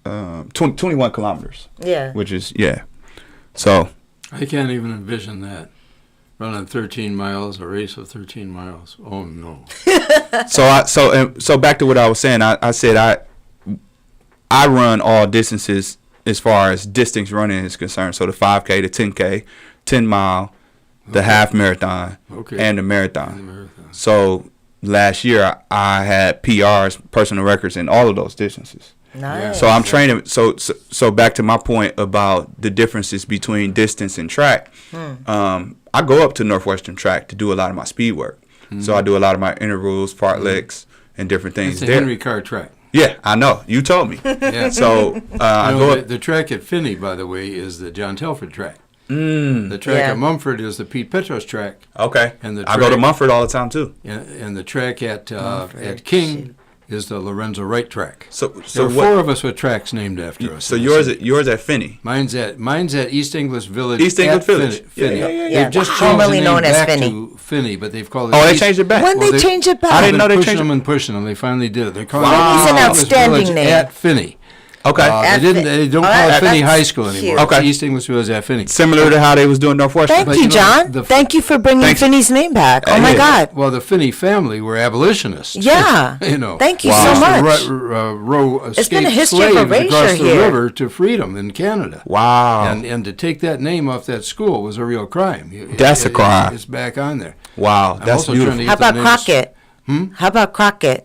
21 kilometers. Yeah. Which is So I can't even envision that. Running 13 miles, a race of 13 miles. Oh, no. so back to what I was saying. I said I run all distances as far as distance running is concerned. So the 5K, the 10K, 10 mile, the half marathon, and the marathon. So last year I had PRs, personal records, in all of those distances. Nice. So I'm training. So back to my point about the differences between distance and track. I go up to Northwestern Track to do a lot of my speed work. So I do a lot of my intervals, fartleks, and different things. It's a there. Henry Carr track. Yeah, I know. You told me. Yeah. So I go up. The track at Finney, by the way, is the John Telford track. The track at Mumford is the Pete Petros track. Okay. And the I go to track- Mumford all the time too. And the track at King is the Lorenzo Wright track. So There are what? four of us with tracks named after us. So yours at Finney. Mine's at East English Village. East English at Village. Finney. Yeah. Yeah, They've just changed formerly the name known as back Finney. to Finney, but they've called it. Oh, they East- changed it back. When they change it back? I didn't know they pushing changed them it. and pushing them. They finally did it. They're calling Wow. it Finney's an East English outstanding Village name. at Finney. Okay. They don't Oh, call it Finney that's High School anymore. cute. Okay. It's East English Village at Finney. Similar to how they was doing Northwestern. Thank But you, you know, John. the- Thank you for bringing Thanks. Finney's name back. Oh, my Yeah. God. Well, the Finney family were abolitionists. Yeah. Thank you so Wow. much. Row It's been a escaped history of slaves erasure across the here. river to freedom in Canada. Wow. And to take that name off that school was a real crime. That's a crime. It's back on there. Wow. I'm That's also beautiful. trying to How get the about names- Crockett? How about Crockett?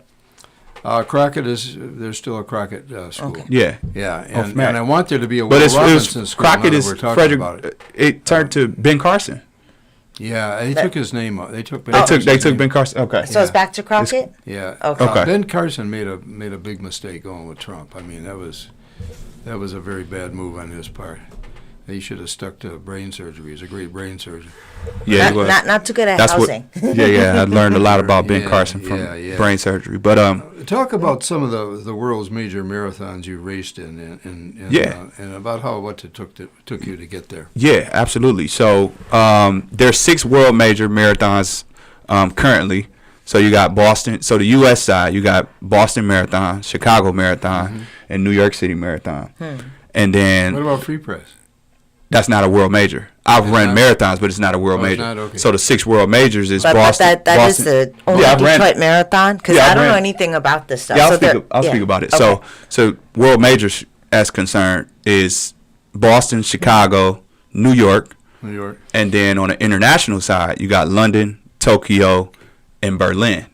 Crockett there's still a Crockett school. Okay. Yeah. Yeah, Off and Mac. I want there to be a But Will it Robinson was school. now Crockett that is we're talking Frederick. about it. It turned to Ben Carson. Yeah, they took his name out. They took Ben They Carson's took name. Ben Carson. Okay. So it's back to Crockett? Yeah. Okay. Ben Carson made a big mistake going with Trump. I mean, that was a very bad move on his part. He should have stuck to brain surgery. He's a great brain surgeon. Yeah, he was. Not too good at That's housing. yeah. I learned a lot about Ben Yeah, Carson from yeah. brain surgery. But Talk about some of the world's major marathons you raced in, and about what it took you to get there. yeah, absolutely. So there's 6 world major marathons currently. So you got Boston. So the U.S. side, you got Boston Marathon, Chicago Marathon, and New York City Marathon. And then What about Free Press? that's not a world major. I've run marathons, but it's not a world Oh, it's major. not? Okay. So the 6 world majors is But Boston. that is the only Yeah, I've ran- Detroit Marathon? Because Yeah, I I've don't know ran- anything about this stuff. Yeah, So I'll speak about it. Okay. So world majors as concerned is Boston, Chicago, New York, New York. and then on the international side, you got London, Tokyo, and Berlin.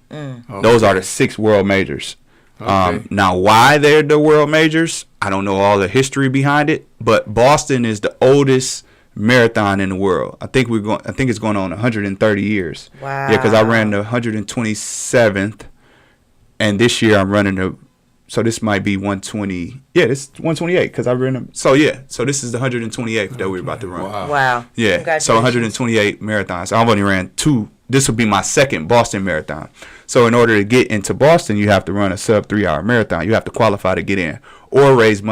Those are the 6 world majors. Okay. Now, why they're the world majors, I don't know all the history behind it, but Boston is the oldest marathon in the world. I think it's going on 130 years. Wow. Yeah, because I ran the 127th, and this year I'm running so this might be 120. Yeah, this is 128 because I ran them. So yeah, so this is the 128th that we're about to run. Wow. Yeah, so Congratulations. 128 marathons. I've only ran 2. This will be my second Boston marathon. So in order to get into Boston, you have to run a sub 3-hour marathon. You have to qualify to get in or raise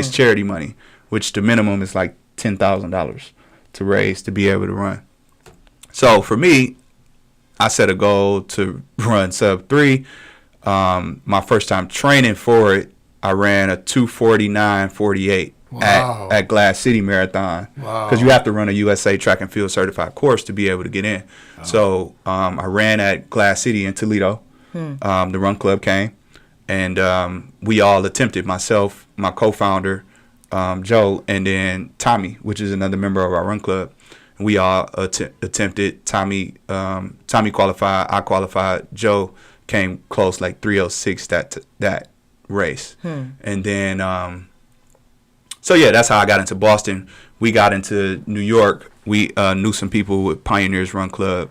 charity money, which the minimum is like $10,000 to raise to be able to run. So for me, I set a goal to run sub 3. My first time training for it, I ran a 2:49:48 Wow. at Glass City Marathon. Wow. Because you have to run a USA Track and Field certified course to be able to get in. So I ran at Glass City in Toledo. The Run Club came, and we all attempted, myself, my co-founder, Joe, and then Tommy, which is another member of our Run Club. We all attempted. Tommy qualified. I qualified. Joe came close, like 3:06 that race. And then so yeah, that's how I got into Boston. We got into New York. We knew some people with Pioneers Run Club.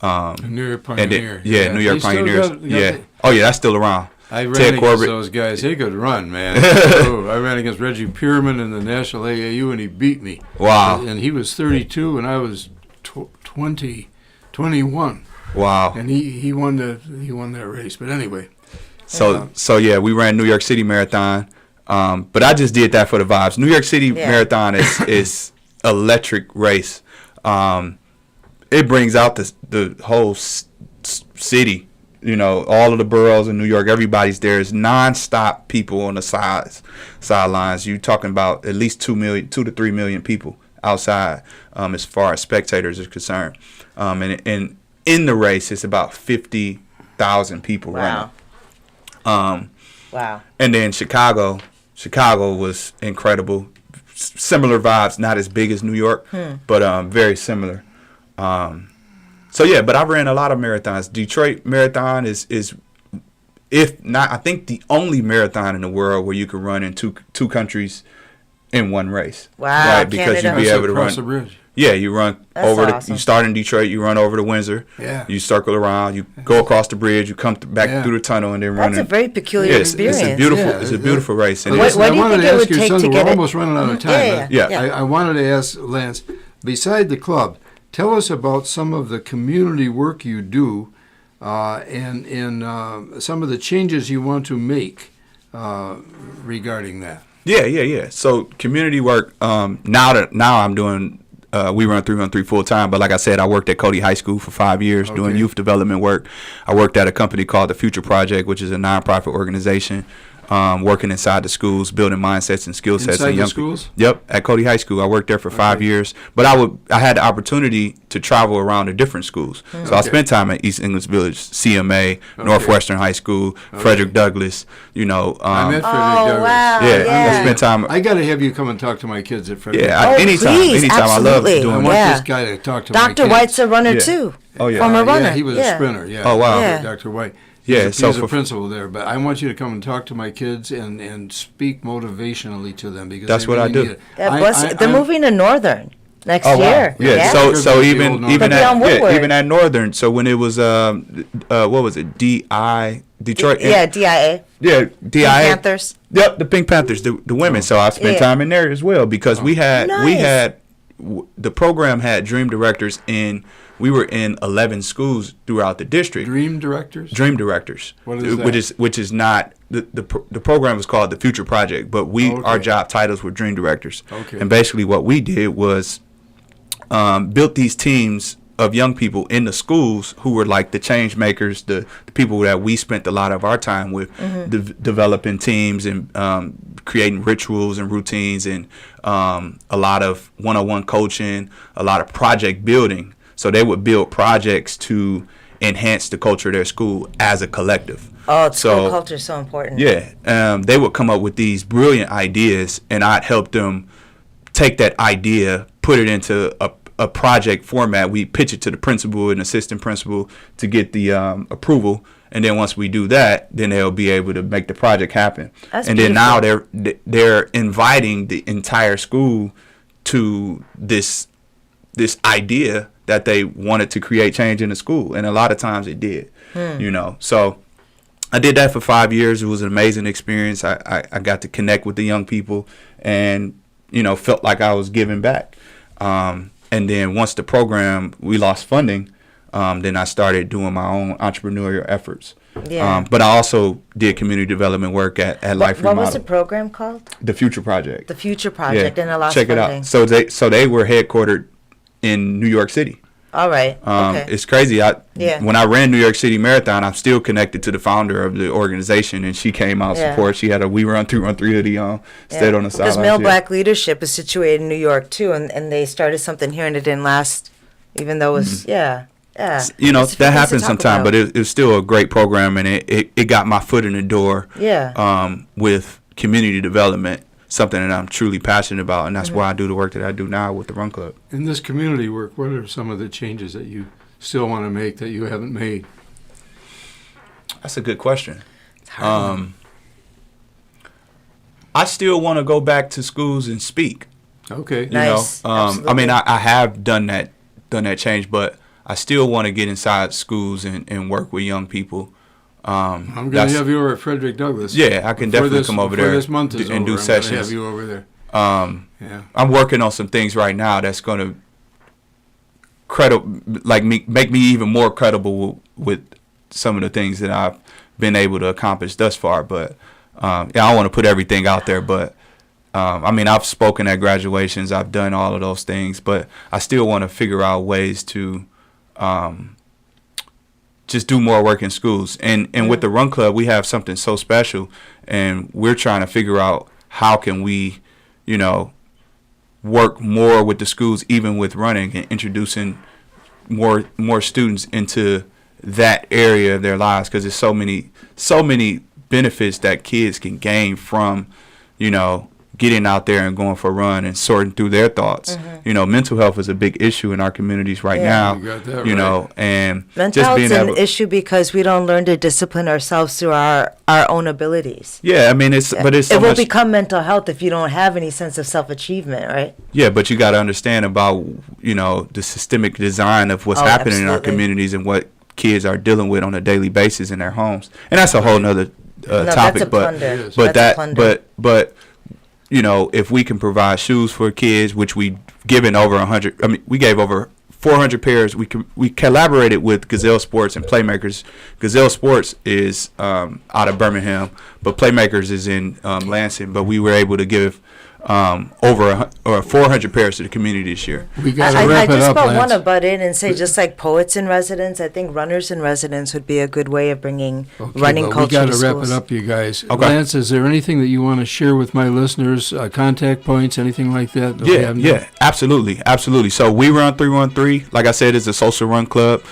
New York And Pioneer. then, New York They still Pioneers. got Yeah. Oh yeah, that's still around. I ran Ted against Corbett. those guys. They could run, man. I ran against Reggie Pierman in the National AAU, and he beat me. Wow. And he was 32, and I was 21. Wow. And he won that race. But anyway. So yeah, we ran New York City Marathon. But I just did that for the vibes. New York City Marathon is electric race. It brings out the whole city. You know, all of the boroughs in New York, everybody's there. It's nonstop people on the sidelines. You're talking about at least 2 to 3 million people outside, as far as spectators are concerned. And in the race, it's about 50,000 people running. Wow. And then Chicago was incredible. Similar vibes, not as big as New York, but very similar. So yeah, but I've ran a lot of marathons. Detroit Marathon is if not, I think the only marathon in the world where you can run in two countries in one race. Wow, Right, because Canada. you'd be able to across run. the bridge. Yeah, you run That's over. awesome. You start in Detroit, you run over to Windsor. Yeah. You circle around, you go across the bridge, you come back through the tunnel, and then run. That's a very peculiar Yeah, experience. It's a beautiful. Yeah, It's a beautiful race. And What- it's- what do you I wanted think to it ask would you take to something. get We're it? almost running out of time. Yeah. I wanted to ask Lance, beside the club, tell us about some of the community work you do, and some of the changes you want to make regarding that. Yeah. So community work. Now I'm doing. We run 313 full time, but like I said, I worked at Cody High School for 5 years doing Okay. youth development work. I worked at a company called the Future Project, which is a nonprofit organization, working inside the schools, building mindsets and skill sets. Inside in the young schools? people. Yep, at Cody High School. I worked there for 5 years, but I had the opportunity to travel around to different schools. So I spent time at East English Village, CMA, Northwestern High School, Frederick Douglass. I met Frederick Oh, Douglass. wow. Yeah, I spent time. I got to have you come and talk to my kids at Frederick. Yeah, Oh, anytime. please, I love absolutely. I doing want that. Yeah. this guy to talk to my Dr. kids. White's a runner Yeah. too. Oh, yeah. Former runner. Yeah, he was a sprinter. Yeah. Oh, wow. Yeah. Dr. White. Yeah, He's a principal there, but I want you to come and talk to my kids and speak motivationally to them because that's they what I really do. need it. They're moving to Northern next Oh, year. wow. Yeah. So even at Northern. So when it was what was it? Detroit. DIA. Yeah, DIA. Pink Panthers. Yep, the Pink Panthers, the women. So I spent time in there as well because we had the program had dream directors we were in 11 schools throughout the district. Dream directors. What is that? Which is not the program was called the Future Project, but our job titles were dream directors. Okay. And basically what we did was built these teams of young people in the schools who were like the change makers, the people that we spent a lot of our time with, developing teams and creating rituals and routines and a lot of one-on-one coaching, a lot of project building. So they would build projects to enhance the culture of their school as a collective. Oh, school culture is so important. Yeah. They would come up with these brilliant ideas, and I'd help them take that idea, put it into a project format. We pitch it to the principal and assistant principal to get the approval. And then once we do that, then they'll be able to make the project happen. That's and beautiful. Then now they're inviting the entire school to this idea that they wanted to create change in the school. And a lot of times it did, So I did that for 5 years. It was an amazing experience. I got to connect with the young people and, felt like I was giving back. And then once the program, we lost funding, then I started doing my own entrepreneurial efforts. Yeah. But I also did community development work at Life Remodel. What was the program called? The Future Project. The Future Project, and I lost check funding. it out. So they were headquartered in New York City. All right. Okay. It's crazy. When I ran New York City Marathon, I'm still connected to the founder of the organization, and she came out support. She had a We Run 313 hoodie on, stayed on the sideline. Because Male Black Leadership is situated in New York too, and they started something here, and it didn't last, even though it was Yeah. That happens sometimes, but it was still a great program, and it got my foot in the door. Yeah. With community development, something that I'm truly passionate about, and that's why I do the work that I do now with the Run Club. In this community work, what are some of the changes that you still want to make that you haven't made? That's a good question. I still want to go back to schools and speak. Okay. Nice. I mean, I have done that change, but I still want to get inside schools and work with young people. I'm going to have you over at Frederick Douglass. Yeah, I can definitely come over there this month is and over, do sessions. I'm going to have you over there. I'm working on some things right now that's going to make me even more credible with some of the things that I've been able to accomplish thus far. But I don't want to put everything out there, but I've spoken at graduations, I've done all of those things, but I still want to figure out ways to just do more work in schools. And with the Run Club, we have something so special, and we're trying to figure out how can we, work more with the schools, even with running, and introducing more students into that area of their lives, because there's so many benefits that kids can gain from, getting out there and going for a run and sorting through their thoughts. Mental health is a big issue in our communities right now. You got that right. And mental health is an issue because we don't learn to discipline ourselves through our own abilities. Yeah, it's so it will become mental health if you don't have any sense of self-achievement, right? Yeah, but you got to understand about the systemic design of what's happening in our communities and what kids are dealing with on a daily basis in their homes, and that's a whole nother topic. But if we can provide shoes for kids, which we given over 100, we gave over 400 pairs. We collaborated with Gazelle Sports and Playmakers. Gazelle Sports is out of Birmingham, but Playmakers is in Lansing. But we were able to give over 400 pairs to the community this year. We got to wrap it up, I just want to butt in and say, just like poets in residence, I think runners in residence would be a good way of bringing running culture to schools. We got to wrap it up, you guys. Okay. Lance, is there anything that you want to share with my listeners, contact points, anything like that? Yeah, absolutely. So We Run 313, like I said, is a social run club.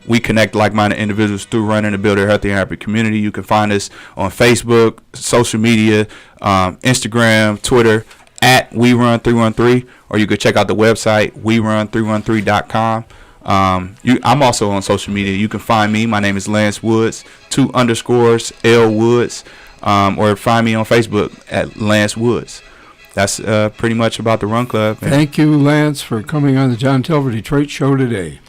We connect like-minded individuals through running to build a healthy and happy community. You can find us on Facebook, social media, Instagram, Twitter, at We Run 313, or you could check out the website, werun313.com. I'm also on social media. You can find me. My name is Lance Woods, 2_L Woods, or find me on Facebook at Lance Woods. That's pretty much about the Run Club. Thank you, Lance, for coming on the John Telford Detroit Show today.